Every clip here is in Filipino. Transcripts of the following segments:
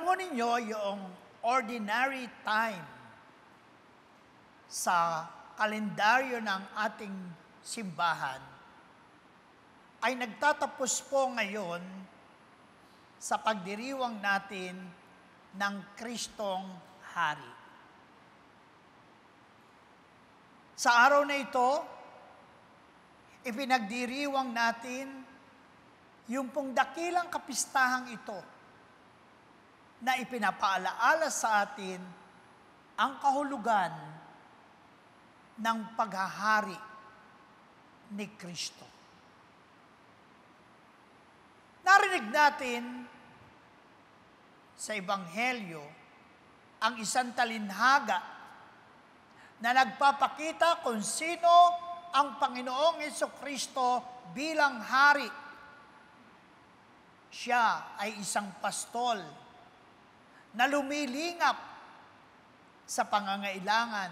Alam mo ninyo, yung ordinary time sa kalendaryo ng ating simbahan ay nagtatapos po ngayon sa pagdiriwang natin ng Kristong Hari. Sa araw na ito, ipinagdiriwang natin yung pong dakilang kapistahang ito na ipinapaalaala sa atin ang kahulugan ng paghahari ni Kristo. Narinig natin sa Ebanghelyo ang isang talinhaga na nagpapakita kung sino ang Panginoong Jesucristo bilang hari. Siya ay isang pastol na lumilingap sa pangangailangan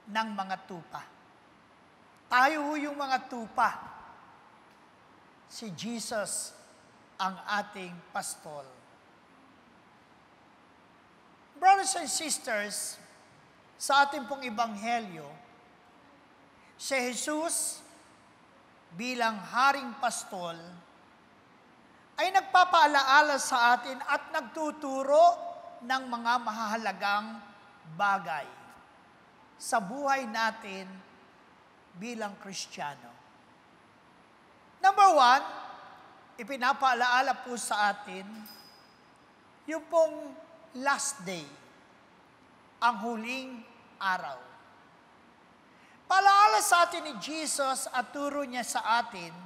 ng mga tupa. Tayo yung mga tupa. Si Jesus ang ating pastol. Brothers and sisters, sa ating pong Ebanghelyo, si Jesus bilang haring pastol ay nagpapaalaala sa atin at nagtuturo ng mga mahahalagang bagay sa buhay natin bilang Kristiyano. Number 1, ipinapaalaala po sa atin yung pong last day, ang huling araw. Paalaala sa atin ni Jesus at turo niya sa atin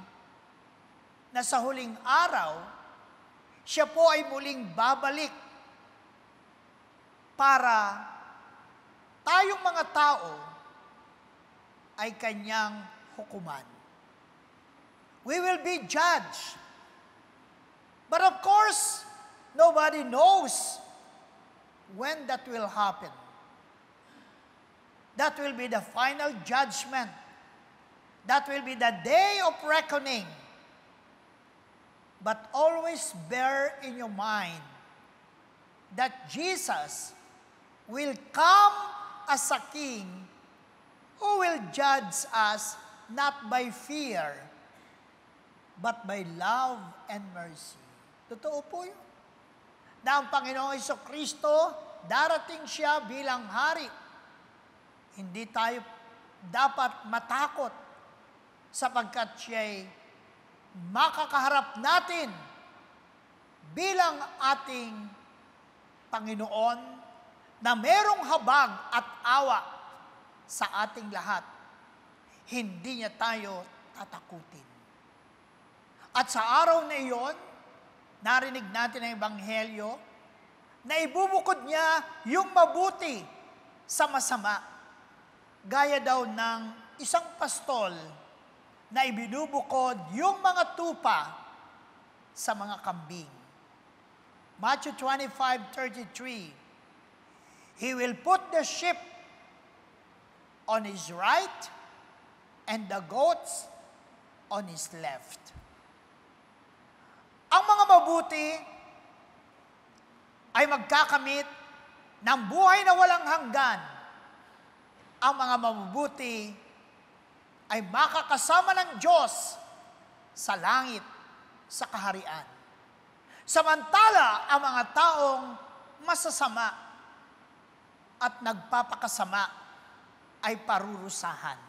na sa huling araw, siya po ay muling babalik para tayong mga tao ay kanyang hukuman. We will be judged. But of course, nobody knows when that will happen. That will be the final judgment. That will be the day of reckoning. But always bear in your mind that Jesus will come as a king who will judge us not by fear, but by love and mercy. Totoo po yun. Na ang Panginoong Jesucristo, darating siya bilang hari. Hindi tayo dapat matakot sapagkat siya'y makakaharap natin bilang ating Panginoon na merong habag at awa sa ating lahat. Hindi niya tayo tatakutin. At sa araw na iyon, narinig natin ang Ebanghelyo na ibubukod niya yung mabuti sa masama. Gaya daw ng isang pastol na ibinubukod yung mga tupa sa mga kambing. Matthew 25:33, He will put the sheep on His right and the goats on His left. Ang mga mabuti ay magkakamit ng buhay na walang hanggan. Ang mga mabubuti ay makakasama ng Diyos sa langit, sa kaharian. Samantala, ang mga taong masasama at nagpapakasama ay parurusahan.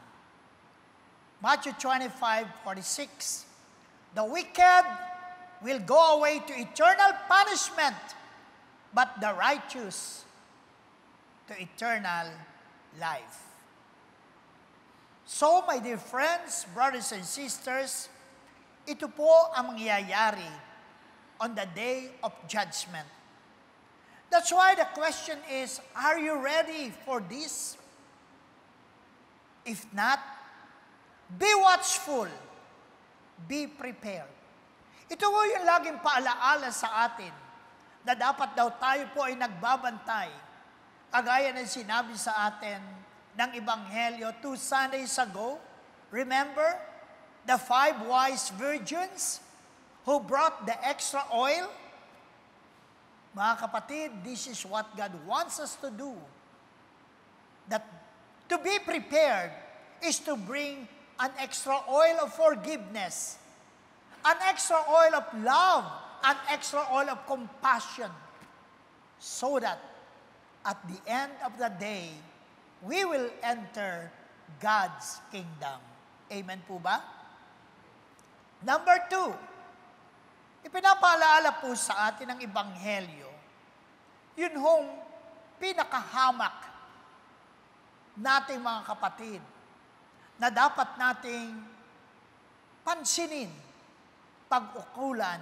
Matthew 25:46, The wicked will go away to eternal punishment, but the righteous to eternal life. So, my dear friends, brothers and sisters, ito po ang mangyayari on the day of judgment. That's why the question is, are you ready for this? If not, be watchful, be prepared. Ito po yung laging paalaala sa atin na dapat daw tayo po ay nagbabantay. Kagaya ng sinabi sa atin ng Ebanghelyo 2 Sundays ago, remember the 5 wise virgins who brought the extra oil? Mga kapatid, this is what God wants us to do. That to be prepared is to bring an extra oil of forgiveness, an extra oil of love, an extra oil of compassion, so that at the end of the day, we will enter God's kingdom. Amen po ba? Number 2, ipinapaalaala po sa atin ng Ebanghelyo, yun hong pinakahamak nating mga kapatid na dapat nating pansinin pag-ukulan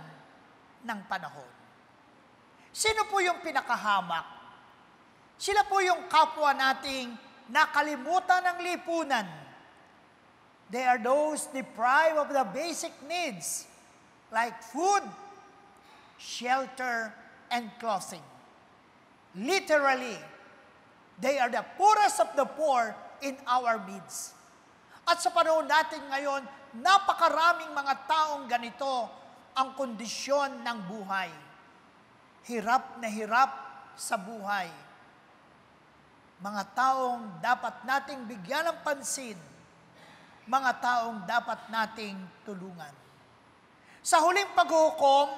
ng panahon. Sino po yung pinakahamak? Sila po yung kapwa nating nakalimutan ng lipunan. They are those deprived of the basic needs like food, shelter, and clothing. Literally, they are the poorest of the poor in our midst. At sa panahon natin ngayon, napakaraming mga taong ganito ang kondisyon ng buhay. Hirap na hirap sa buhay. Mga taong dapat nating bigyan ng pansin, mga taong dapat nating tulungan. Sa huling paghukom,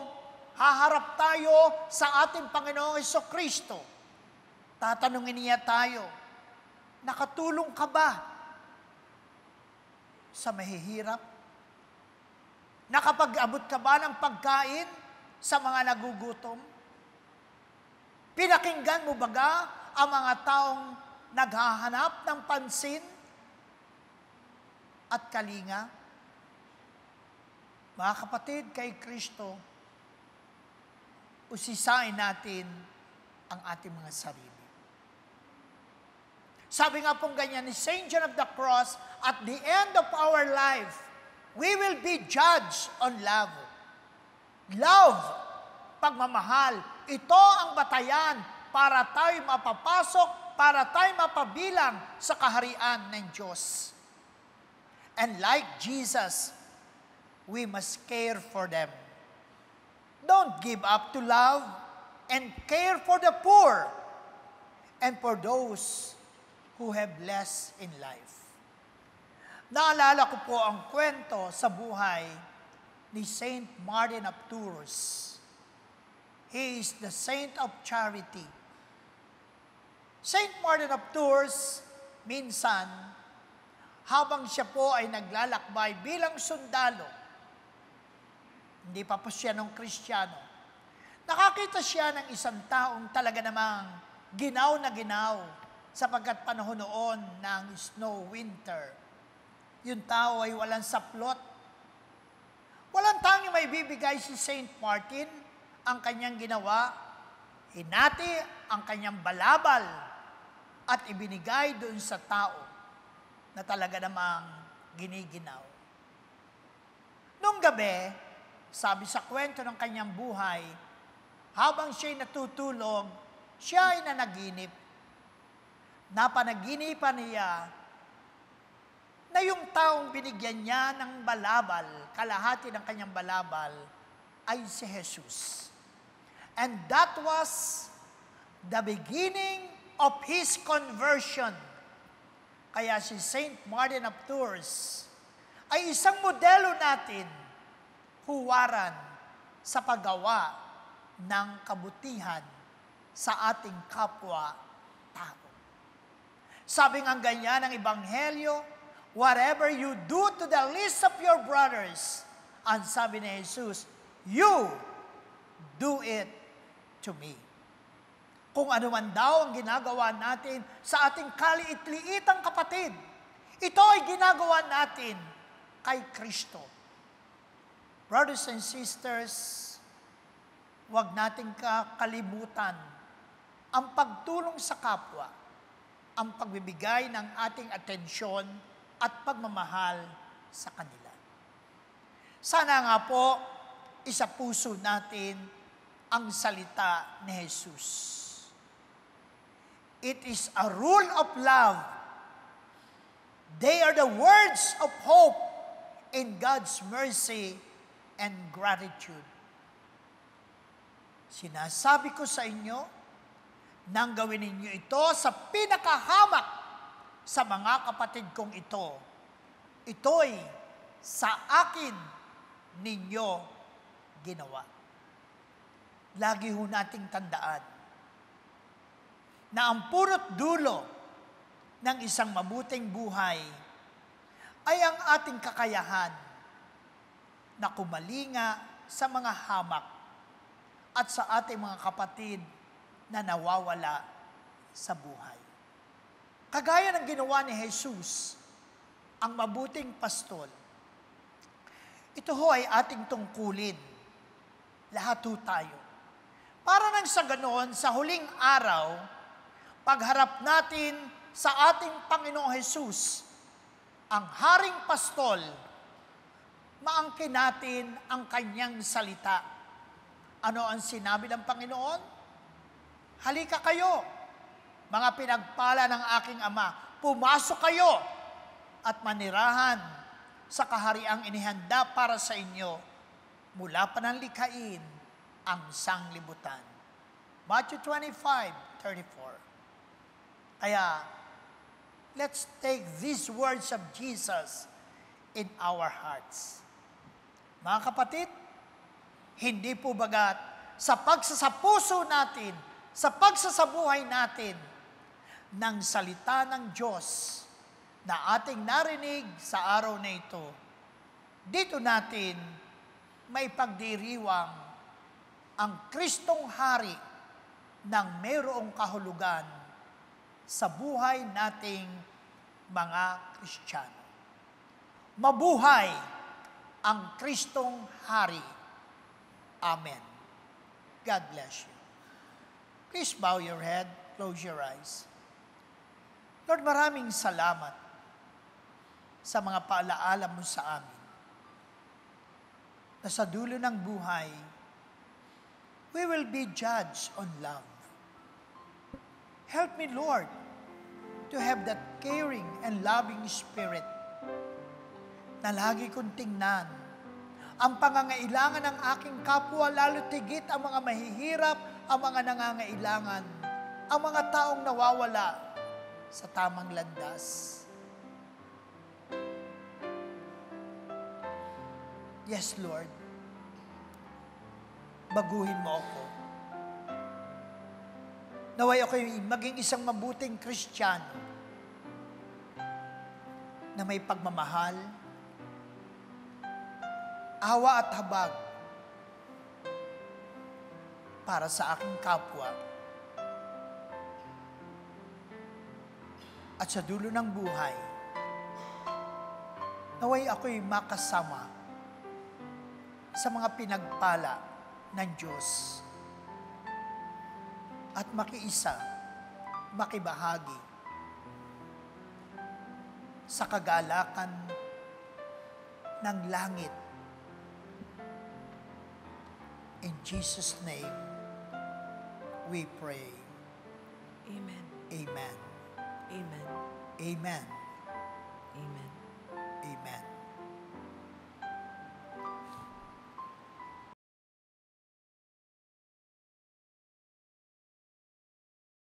haharap tayo sa ating Panginoong Jesucristo. Tatanungin niya tayo, nakatulong ka ba sa mahihirap? Nakapag-abot ka ba ng pagkain sa mga nagugutom? Pinakinggan mo baga ang mga taong naghahanap ng pansin at kalinga? Mga kapatid, kay Kristo, usisain natin ang ating mga sarili. Sabi nga pong ganyan ni Saint John of the Cross, at the end of our life, we will be judged on love. Love, pagmamahal, ito ang batayan para tayo mapapasok, para tayo mapabilang sa kaharian ng Diyos. And like Jesus, we must care for them. Don't give up to love and care for the poor and for those who have less in life. Naalala ko po ang kwento sa buhay ni Saint Martin of Tours. He is the saint of charity. Saint Martin of Tours, minsan, habang siya po ay naglalakbay bilang sundalo, hindi pa po siya nung Kristiyano, nakakita siya ng isang taong talaga namang ginaw na ginaw sapagkat panahon noon ng snow winter. Yung tao ay walang saplot. Walang tanging may bibigay si Saint Martin. Ang kanyang ginawa, hinati ang kanyang balabal at ibinigay doon sa tao na talaga namang giniginaw. Nung gabi, sabi sa kwento ng kanyang buhay, habang siya'y natutulog, siya ay nanaginip. Napanaginipan niya na yung taong binigyan niya ng balabal, kalahati ng kanyang balabal, ay si Jesus. And that was the beginning of his conversion. Kaya si Saint Martin of Tours ay isang modelo natin, huwaran sa paggawa ng kabutihan sa ating kapwa-tao. Sabi nga ganyan ng Ebanghelyo, whatever you do to the least of your brothers, ang sabi ni Jesus, you do it to me. Kung ano man daw ang ginagawa natin sa ating kaliit-liitang kapatid, ito ay ginagawa natin kay Kristo. Brothers and sisters, huwag nating kakalimutan ang pagtulong sa kapwa, ang pagbibigay ng ating atensyon at pagmamahal sa kanila. Sana nga po, isa puso natin ang salita ni Jesus. It is a rule of love. They are the words of hope in God's mercy and gratitude. Sinasabi ko sa inyo, nang gawin ninyo ito sa pinakahamak sa mga kapatid kong ito, ito'y sa akin ninyo ginawa. Lagi ho nating tandaan na ang purot dulo ng isang mabuting buhay ay ang ating kakayahan na kumalinga sa mga hamak at sa ating mga kapatid na nawawala sa buhay. Kagaya ng ginawa ni Jesus, ang mabuting pastol, ito ho ay ating tungkulin. Lahat ho tayo. Para nang sa ganoon, sa huling araw, pagharap natin sa ating Panginoong Jesus, ang Haring Pastol, maangkin natin ang kanyang salita. Ano ang sinabi ng Panginoon? Halika kayo, mga pinagpala ng aking Ama, pumasok kayo at manirahan sa kahariang inihanda para sa inyo mula pa ng likhain ang sanglibutan. Matthew 25:34. Kaya, let's take these words of Jesus in our hearts. Mga kapatid, hindi po bagat sa pagsasapuso natin, sa pagsasabuhay natin ng salita ng Diyos na ating narinig sa araw na ito, dito natin may pagdiriwang ang Kristong Hari ng mayroong kahulugan sa buhay nating mga Kristiyano. Mabuhay ang Kristong Hari. Amen. God bless you. Please bow your head, close your eyes. Lord, maraming salamat sa mga paalaala mo sa amin na sa dulo ng buhay, we will be judged on love. Help me, Lord, to have that caring and loving spirit na lagi kong tingnan ang pangangailangan ng aking kapwa, lalo tigit ang mga mahihirap, ang mga nangangailangan, ang mga taong nawawala sa tamang landas. Yes, Lord. Baguhin mo ako. Naway ako'y maging isang mabuting Kristiyano na may pagmamahal, awa at habag para sa aking kapwa. At sa dulo ng buhay, naway ako'y makasama sa mga pinagpala ng Diyos at makiisa, makibahagi sa kagalakan ng langit. In Jesus' name, we pray. Amen. Amen. Amen. Amen. Amen. Amen.